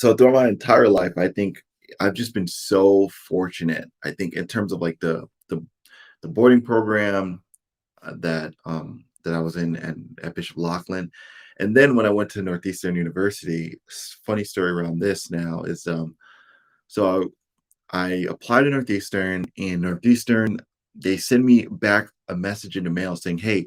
So throughout my entire life, I think I've just been so fortunate. I think in terms of like the boarding program that I was in at Bishop Loughlin, and then when I went to Northeastern University, funny story around this now is so I applied to Northeastern, and Northeastern, they send me back a message in the mail saying, "Hey,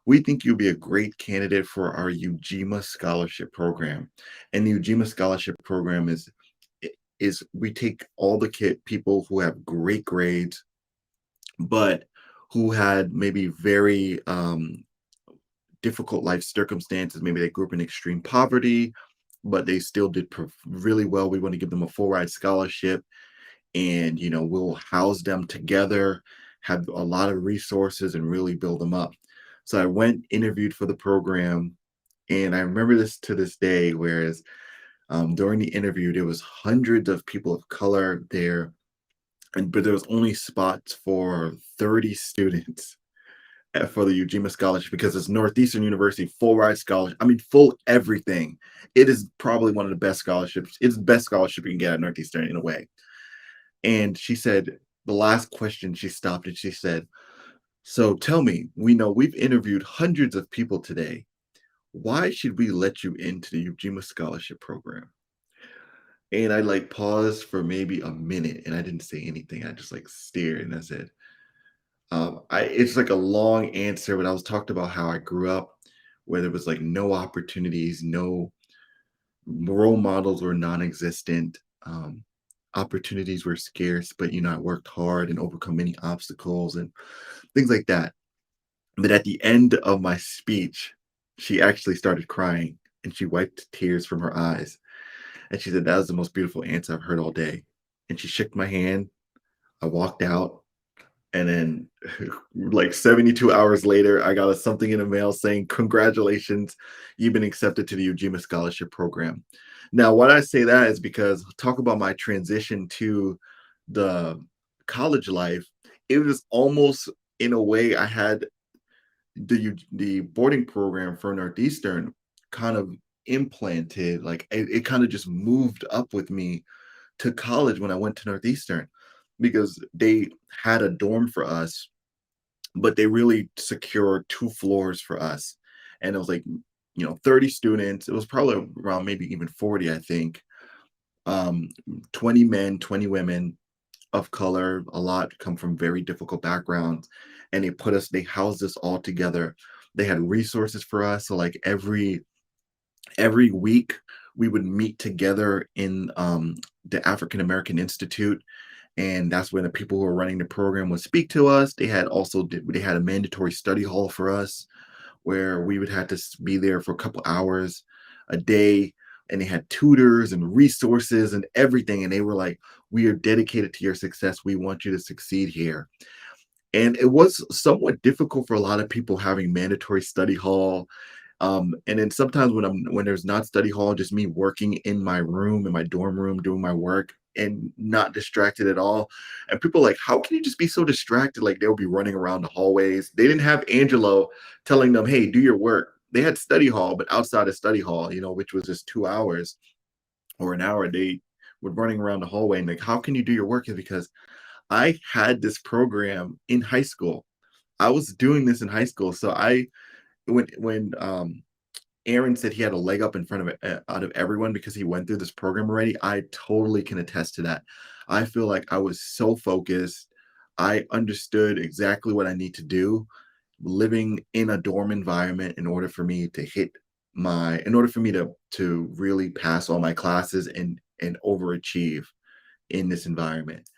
we think you'll be a great candidate for our UGMA scholarship program." And the UGMA scholarship program is we take all the people who have great grades, but who had maybe very difficult life circumstances. Maybe they grew up in extreme poverty, but they still did really well. We want to give them a full ride scholarship, and we'll house them together, have a lot of resources, and really build them up. So I went, interviewed for the program, and I remember this to this day. Whereas during the interview, there was hundreds of people of color there, but there was only spots for 30 students for the UGMA scholarship, because it's Northeastern University full ride scholarship. I mean, full everything. It is probably one of the best scholarships. It's the best scholarship you can get at Northeastern in a way. And she said, the last question, she stopped and she said, "So tell me, we know we've interviewed hundreds of people today. Why should we let you into the UGMA scholarship program?" And I like paused for maybe a minute and I didn't say anything. I just like stared and I said, it's like a long answer, but I was talked about how I grew up where there was like no opportunities, no role models were non-existent. Opportunities were scarce, but I worked hard and overcome many obstacles and things like that. But at the end of my speech, she actually started crying and she wiped tears from her eyes. And she said, "That was the most beautiful answer I've heard all day." And she shook my hand. I walked out. And then, like 72 hours later, I got something in the mail saying, "Congratulations, you've been accepted to the UGMA scholarship program." Now, why I say that is because talk about my transition to the college life. It was almost in a way I had the boarding program for Northeastern kind of implanted, like it kind of just moved up with me to college when I went to Northeastern, because they had a dorm for us, but they really secured 2 floors for us. And it was like, 30 students. It was probably around maybe even 40, I think. 20 men, 20 women of color, a lot come from very difficult backgrounds. And they housed us all together. They had resources for us. So like every week we would meet together in the African American Institute, and that's when the people who were running the program would speak to us. They had a mandatory study hall for us where we would have to be there for a couple hours a day, and they had tutors and resources and everything, and they were like, "We are dedicated to your success. We want you to succeed here." And it was somewhat difficult for a lot of people having mandatory study hall. And then sometimes when there's not study hall, just me working in my room, in my dorm room, doing my work and not distracted at all. And people are like, "How can you just be so distracted?" Like they'll be running around the hallways. They didn't have Angelo telling them, "Hey, do your work." They had study hall, but outside of study hall, which was just 2 hours or an hour, they were running around the hallway and like, "How can you do your work?" Is because I had this program in high school. I was doing this in high school. So when Aaron said he had a leg up in front of out of everyone because he went through this program already, I totally can attest to that. I feel like I was so focused. I understood exactly what I need to do living in a dorm environment in order for me to really pass all my classes and overachieve in this environment.